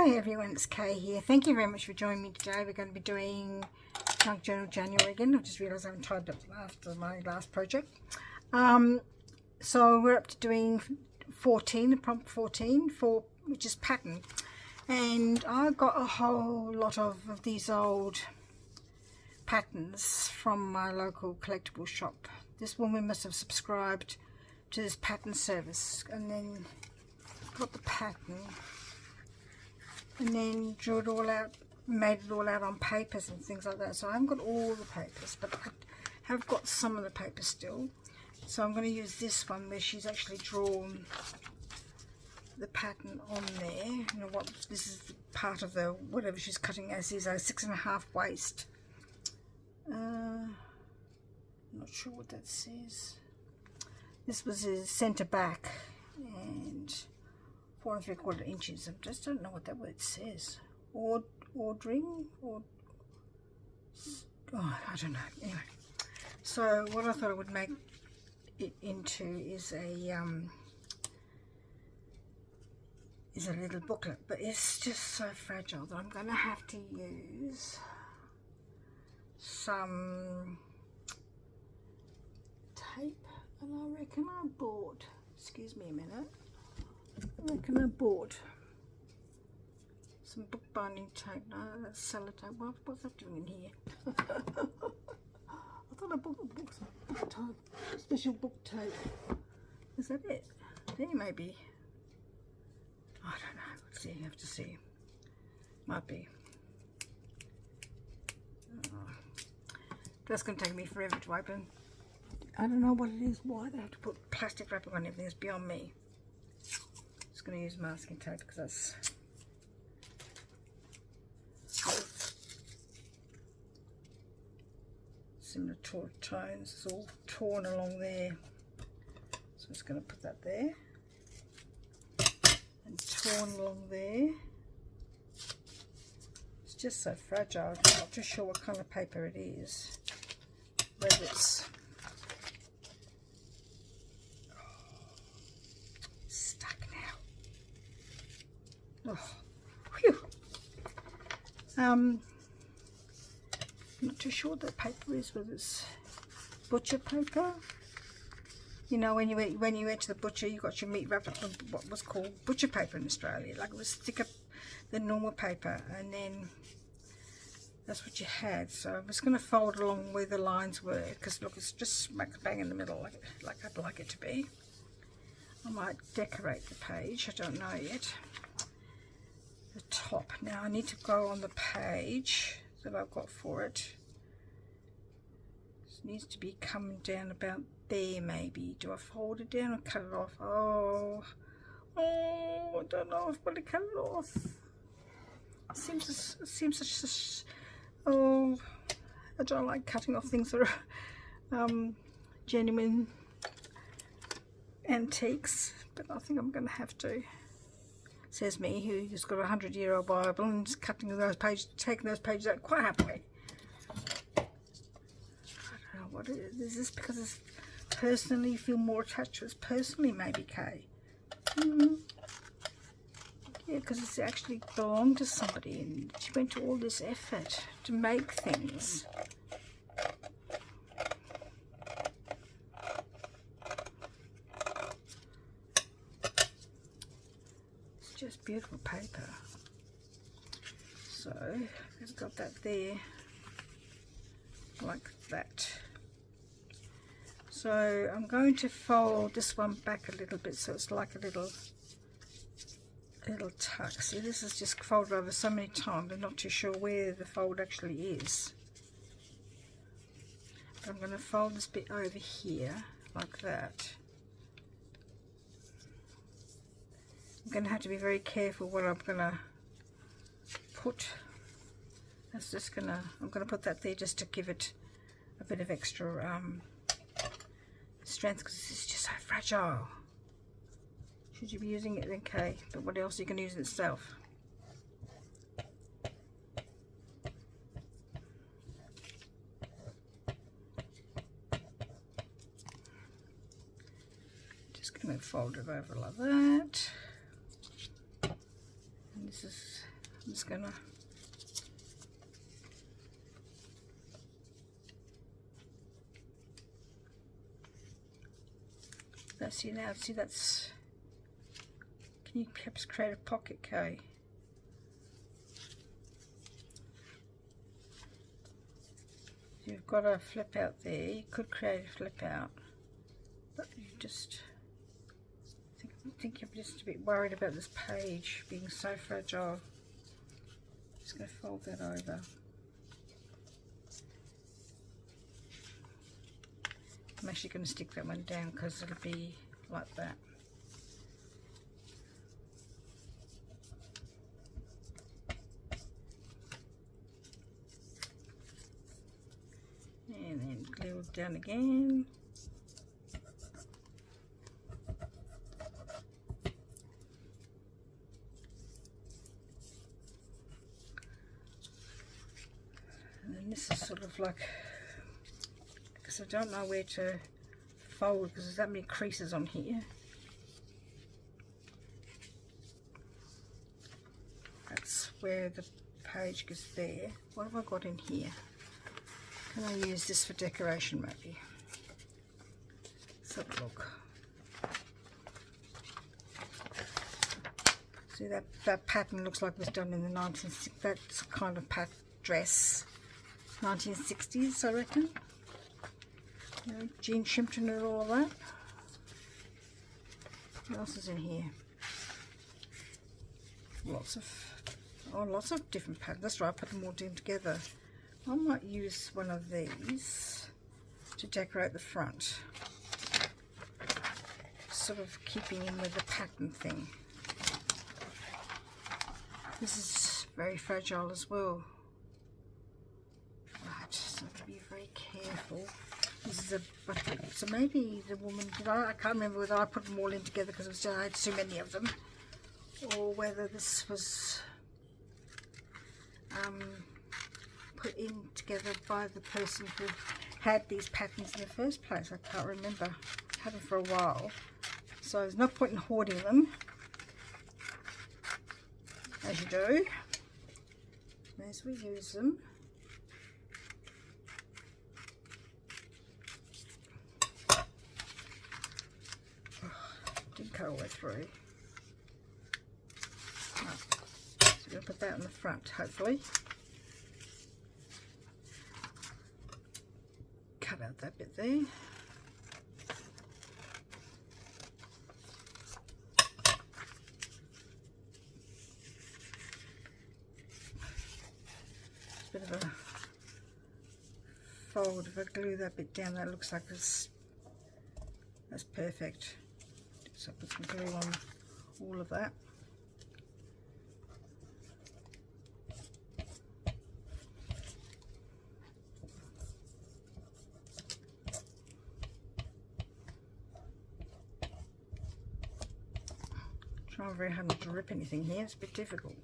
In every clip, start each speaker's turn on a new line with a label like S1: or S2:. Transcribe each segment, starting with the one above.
S1: Hi everyone, it's Kay here. Thank you very much for joining me today. We're going to be doing Junk Journal January again. I just realised I haven't tied up after my last project. So we're up to doing 14, prompt 14, which is pattern. And I got a whole lot of these old patterns from my local collectible shop. This woman must have subscribed to this pattern service and then got the pattern and then drew it all out, made it all out on papers and things like that. So I haven't got all the papers, but I have got some of the papers still. So I'm going to use this one where she's actually drawn the pattern on there. You know what? This is part of the whatever she's cutting as is a 6.5 waist. Not sure what that says. This was his centre back and 4 3/4 inches. I just don't know what that word says. Ordering or oh, I don't know. Anyway, so what I thought I would make it into is a little booklet, but it's just so fragile that I'm going to have to use some tape, and I reckon I bought, excuse me a minute, I reckon I bought some bookbinding tape. No, that's sellotape. What's that doing in here? I thought I bought some book tape, special book tape. Is that it? There maybe. I don't know. Let's see. You have to see. Might be. That's going to take me forever to open. I don't know what it is. Why they have to put plastic wrapping on everything is beyond me. Just going to use masking tape because that's similar tones. It's all torn along there. So I'm just going to put that there. And torn along there. It's just so fragile. I'm not too sure what kind of paper it is. Whether it's stuck now. Oh, whew. I'm not too sure what the paper is, whether it's butcher paper. You know, when you went to the butcher, you got your meat wrapped up in what was called butcher paper in Australia. Like it was thicker than normal paper, and then that's what you had. So I'm just going to fold along where the lines were, because look, it's just smack bang in the middle, like I'd like it to be. I might decorate the page, I don't know yet. The top. Now I need to go on the page that I've got for it. This needs to be coming down about there maybe. Do I fold it down or cut it off? Oh, I don't know if I'm going to cut it off. It seems such oh, I don't like cutting off things that are genuine antiques, but I think I'm going to have to. Says me, who's got a 100-year-old Bible and is cutting those pages, taking those pages out quite happily. I don't know what it is. Is this because it's personally feel more attached to it personally? Maybe, Kay. Yeah, because it's actually belonged to somebody, and she went to all this effort to make things. Just beautiful paper. So I've got that there like that. So I'm going to fold this one back a little bit so it's like a little tuck. See, this is just folded over so many times I'm not too sure where the fold actually is. But I'm going to fold this bit over here like that. I'm going to have to be very careful what I'm going to put. That's just I'm going to put that there just to give it a bit of extra strength, because it's just so fragile. Should you be using it then, Kay? But what else you can use it itself? Just going to fold it over like that. And this is just gonna see now, see that's, can you perhaps create a pocket, Kay? You've got a flip out there, you could create a flip out, but you just I think you're just a bit worried about this page being so fragile. Just going to fold that over. I'm actually going to stick that one down because it'll be like that. And then glue it down again. And then this is sort of like, because I don't know where to fold because there's that many creases on here. That's where the page goes there. What have I got in here? Can I use this for decoration maybe? Let's have a look. See that pattern looks like it was done in the 1960s. That's kind of dress, 1960s I reckon. You know, Jean Shimpton and all that. What else is in here? Lots of different patterns. That's right, I put them all together. I might use one of these to decorate the front, sort of keeping in with the pattern thing. This is very fragile as well. Right, so I've got to be very careful. This is a button. So maybe the woman, I can't remember whether I put them all in together because I had too many of them, or whether this was put in together by the person who had these patterns in the first place. I can't remember. I had them for a while, so there's no point in hoarding them, as you do, as we use them. Didn't cut all the way through. Right. So we're going to put that in the front, hopefully. Cut out that bit there. Bit of a fold. If I glue that bit down, that looks like that's perfect. So I put some glue on all of that. Trying very hard not to rip anything here, it's a bit difficult.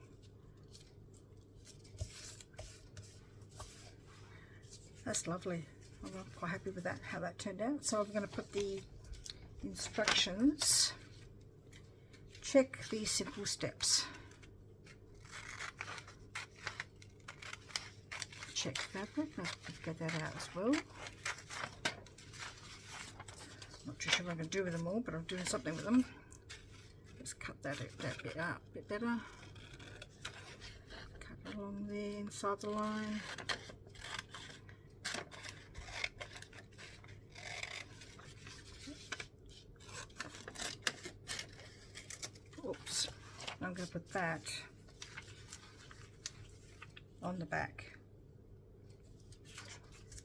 S1: That's lovely. I'm quite happy with that, how that turned out. So I'm going to put the instructions. Check these simple steps. Check fabric. Let's get that out as well. Not too sure what I'm going to do with them all, but I'm doing something with them. Let's cut that bit out a bit better. Cut along there inside the line. Oops, I'm going to put that on the back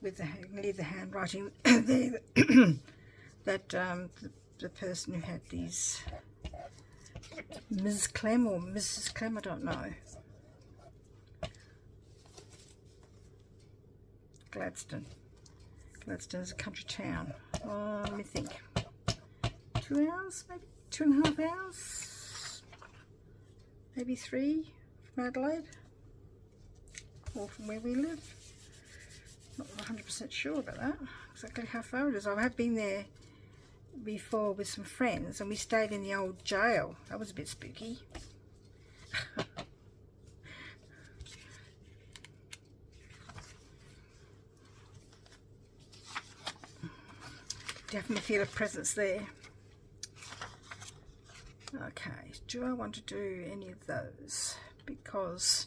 S1: with leave the handwriting there that the person who had these, Ms. Clem or Mrs. Clem, I don't know. Gladstone. Gladstone is a country town. Let me think. 2 hours, maybe 2.5 hours. Maybe 3 from Adelaide, or from where we live. Not 100% sure about that, exactly how far it is. I have been there before with some friends and we stayed in the old jail. That was a bit spooky. definitely feel a presence there. Okay, do I want to do any of those? Because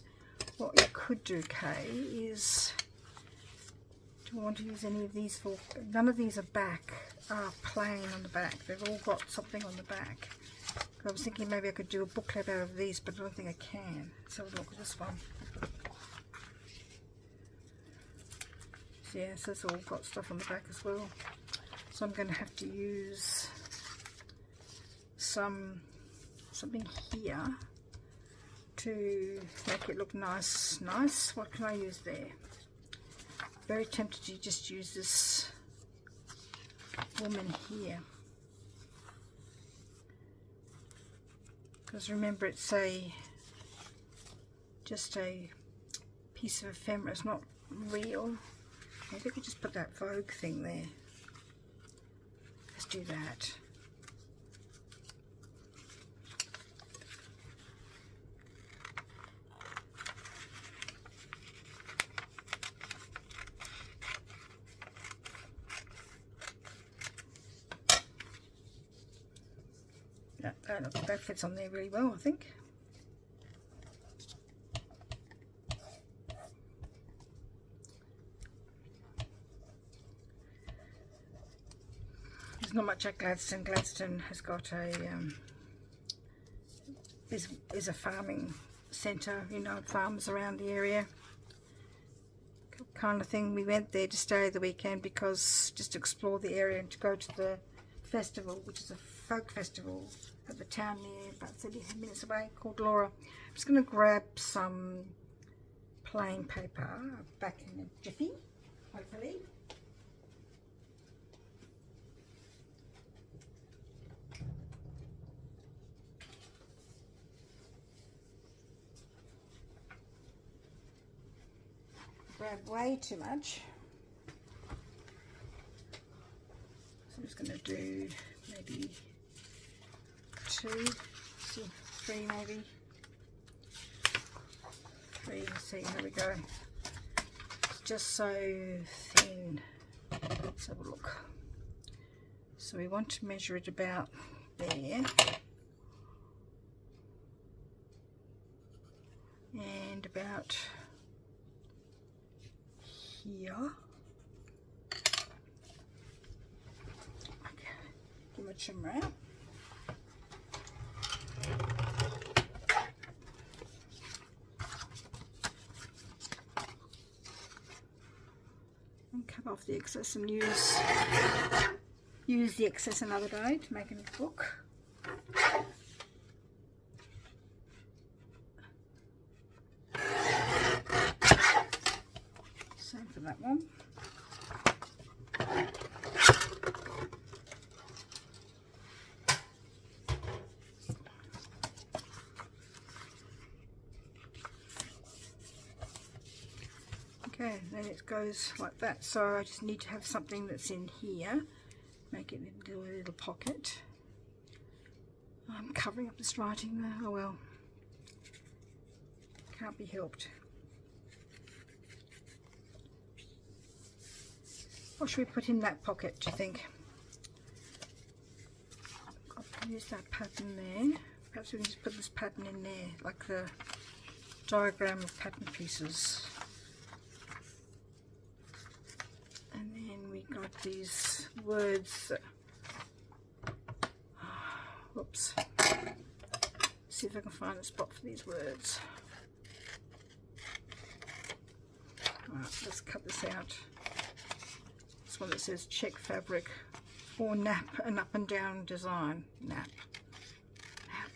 S1: what you could do, Kay, is, do I want to use any of these for, none of these are plain on the back. They've all got something on the back. I was thinking maybe I could do a booklet out of these, but I don't think I can. Let's have a look at this one. So yes, it's all got stuff on the back as well. So I'm going to have to use something here to make it look nice. What can I use there? Very tempted to just use this woman here, because remember, it's just a piece of ephemera. It's not real. Maybe I could just put that Vogue thing there. Let's do that. That fits on there really well, I think. There's not much at Gladstone. Gladstone has got a is a farming centre, you know, farms around the area kind of thing. We went there to stay the weekend because just to explore the area and to go to the festival, which is a folk festival at the town near about 30 minutes away, called Laura. I'm just going to grab some plain paper back in a jiffy, hopefully. Grab way too much. So I'm just going to do maybe 2, 3 maybe. 3, let's see, here we go. It's just so thin. Let's have a look. So we want to measure it about there. And about here. Okay, give it a trim out. And cut off the excess and use the excess another day to make a book. Same for that one. Okay, then it goes like that. So I just need to have something that's in here. Make it into a little pocket. I'm covering up this writing there. Oh well. Can't be helped. What should we put in that pocket, do you think? I'll use that pattern there. Perhaps we can just put this pattern in there, like the diagram of pattern pieces. And then we got these words. Whoops. See if I can find a spot for these words. Alright, let's cut this out. This one that says check fabric for nap, an up and down design. Nap. Nap.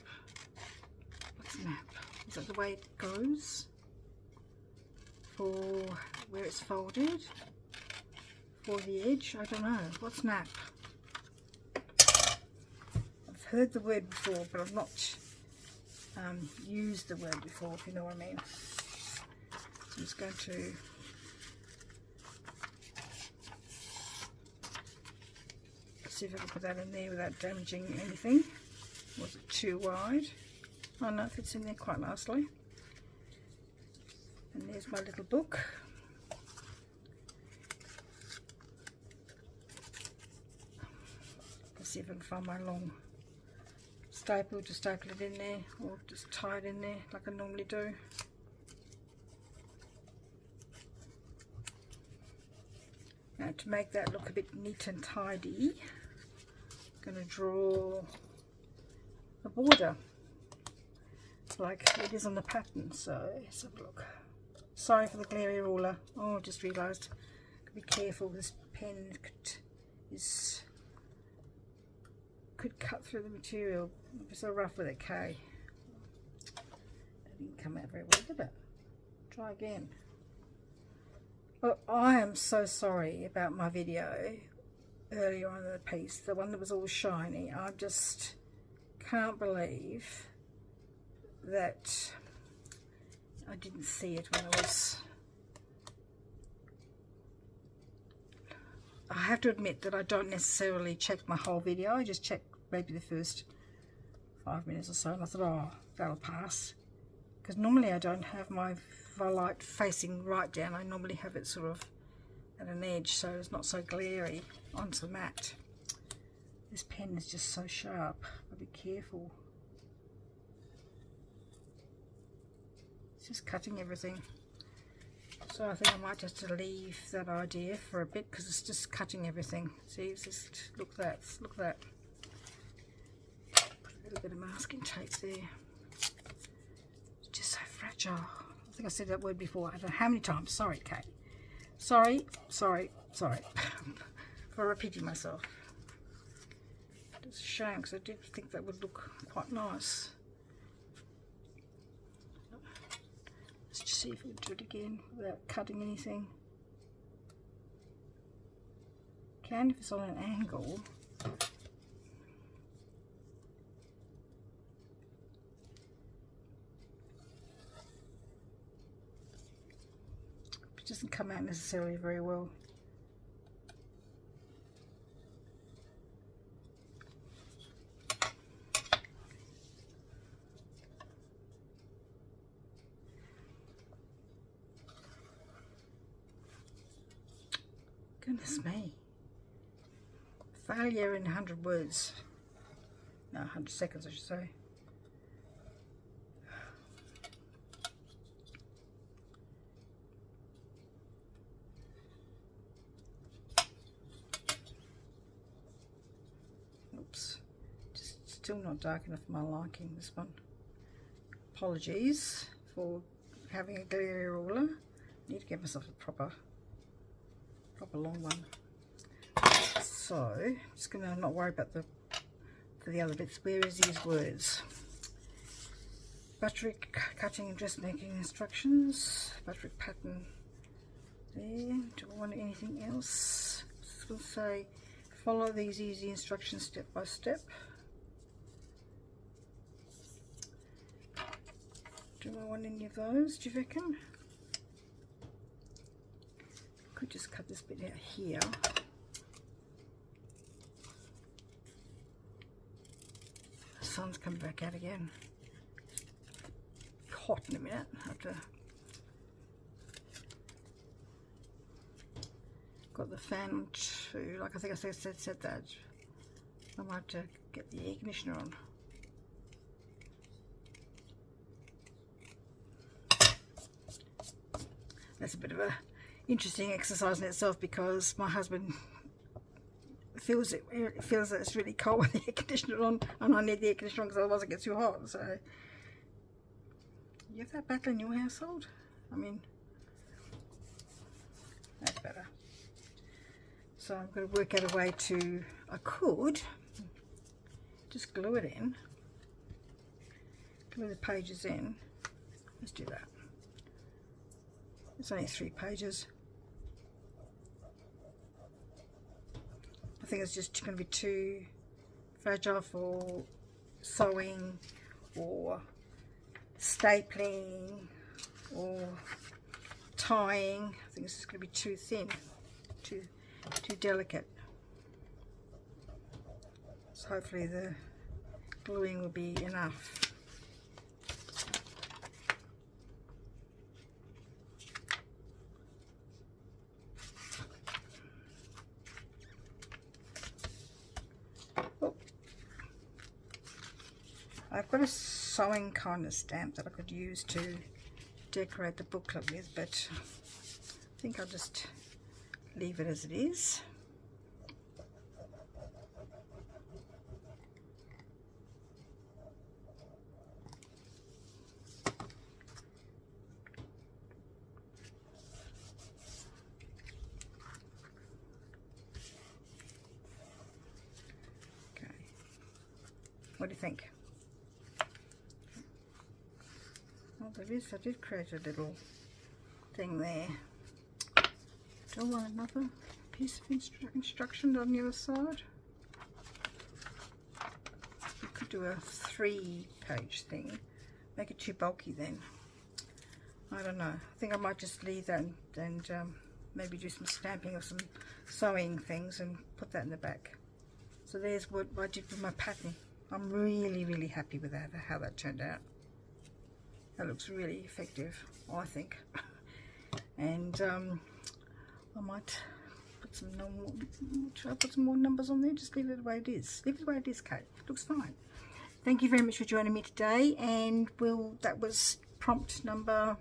S1: What's nap? Is that the way it goes? For where it's folded? For the edge? I don't know. What's nap? I've heard the word before, but I've not used the word before, if you know what I mean. So I'm just going to see if I can put that in there without damaging anything. Was it too wide? Oh no, it fits in there quite nicely. And there's my little book. see if I can find my long staple to staple it in there, or just tie it in there like I normally do. Now to make that look a bit neat and tidy, I'm going to draw a border like it is on the pattern. So let's have a look. Sorry for the glary ruler. Oh, I just realised, be careful, this pen could cut through the material. It's so rough with a K. That didn't come out very well, did it? Try again. Well, I am so sorry about my video earlier on in the piece, the one that was all shiny. I just can't believe that I didn't see it when I was... I have to admit that I don't necessarily check my whole video. I just check maybe the first 5 minutes or so, and I thought, oh, that'll pass. Because normally I don't have my light facing right down. I normally have it sort of at an edge, so it's not so glary onto the mat. This pen is just so sharp. I'll be careful. It's just cutting everything. So I think I might just leave that idea for a bit, because it's just cutting everything. See, it's just, look at that, look at that. Put a little bit of masking tape there. It's just so fragile. I think I said that word before. I don't know how many times. Sorry, Kate. Sorry for repeating myself. It's a shame, because I did think that would look quite nice. Let's just see if we can do it again without cutting anything. Can if it's on an angle. It doesn't come out necessarily very well. Goodness me. Failure in 100 words. No, 100 seconds I should say. Oops. Just still not dark enough for my liking, this one. Apologies for having a glare ruler. Need to get myself a proper long one. So I'm just gonna not worry about the other bits. Where is these words? Butterick cutting and dressmaking instructions. Butterick pattern there. Do I want anything else? This will say follow these easy instructions step by step. Do I want any of those, do you reckon? Could just cut this bit out here. The sun's coming back out again. Hot in a minute. I have to. Got the fan too. Like I think I said that. I might have to get the air conditioner on. That's a bit of a interesting exercise in itself, because my husband feels that it's really cold with the air conditioner on, and I need the air conditioner on because otherwise it gets too hot. So you have that battle in your household? I mean, that's better. So I'm going to work out a way to, I could just glue it in, glue the pages in. Let's do that. It's only 3 pages. I think it's just going to be too fragile for sewing or stapling or tying. I think it's just going to be too thin, too delicate. So hopefully the gluing will be enough. I've got a sewing kind of stamp that I could use to decorate the booklet with, but I think I'll just leave it as it is. What do you think? Well, there is, I did create a little thing there. Do I want another piece of instruction on the other side? You could do a 3-page thing. Make it too bulky then. I don't know. I think I might just leave that and maybe do some stamping or some sewing things and put that in the back. So there's what I did with my pattern. I'm really happy with that, how that turned out. That looks really effective, I think. And I might put some normal, should I put some more numbers on there? Just leave it the way it is. Leave it the way it is, Kate. It looks fine. Thank you very much for joining me today, and that was prompt number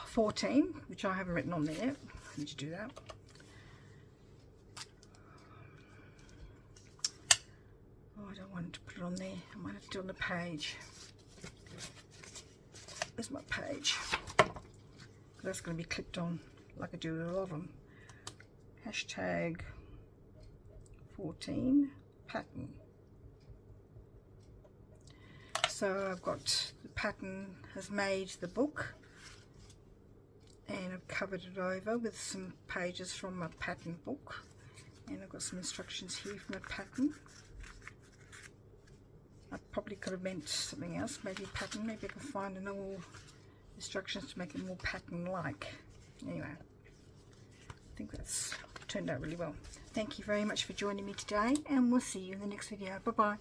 S1: 14, which I haven't written on there yet. I need to do that. I don't want to put it on there. I might have to do it on the page. Where's my page? That's going to be clipped on like I do with a lot of them. Hashtag 14 pattern. So I've got the pattern has made the book, and I've covered it over with some pages from my pattern book, and I've got some instructions here from the pattern. I probably could have meant something else, maybe a pattern. Maybe I can find another instructions to make it more pattern-like. Anyway, I think that's turned out really well. Thank you very much for joining me today, and we'll see you in the next video. Bye-bye.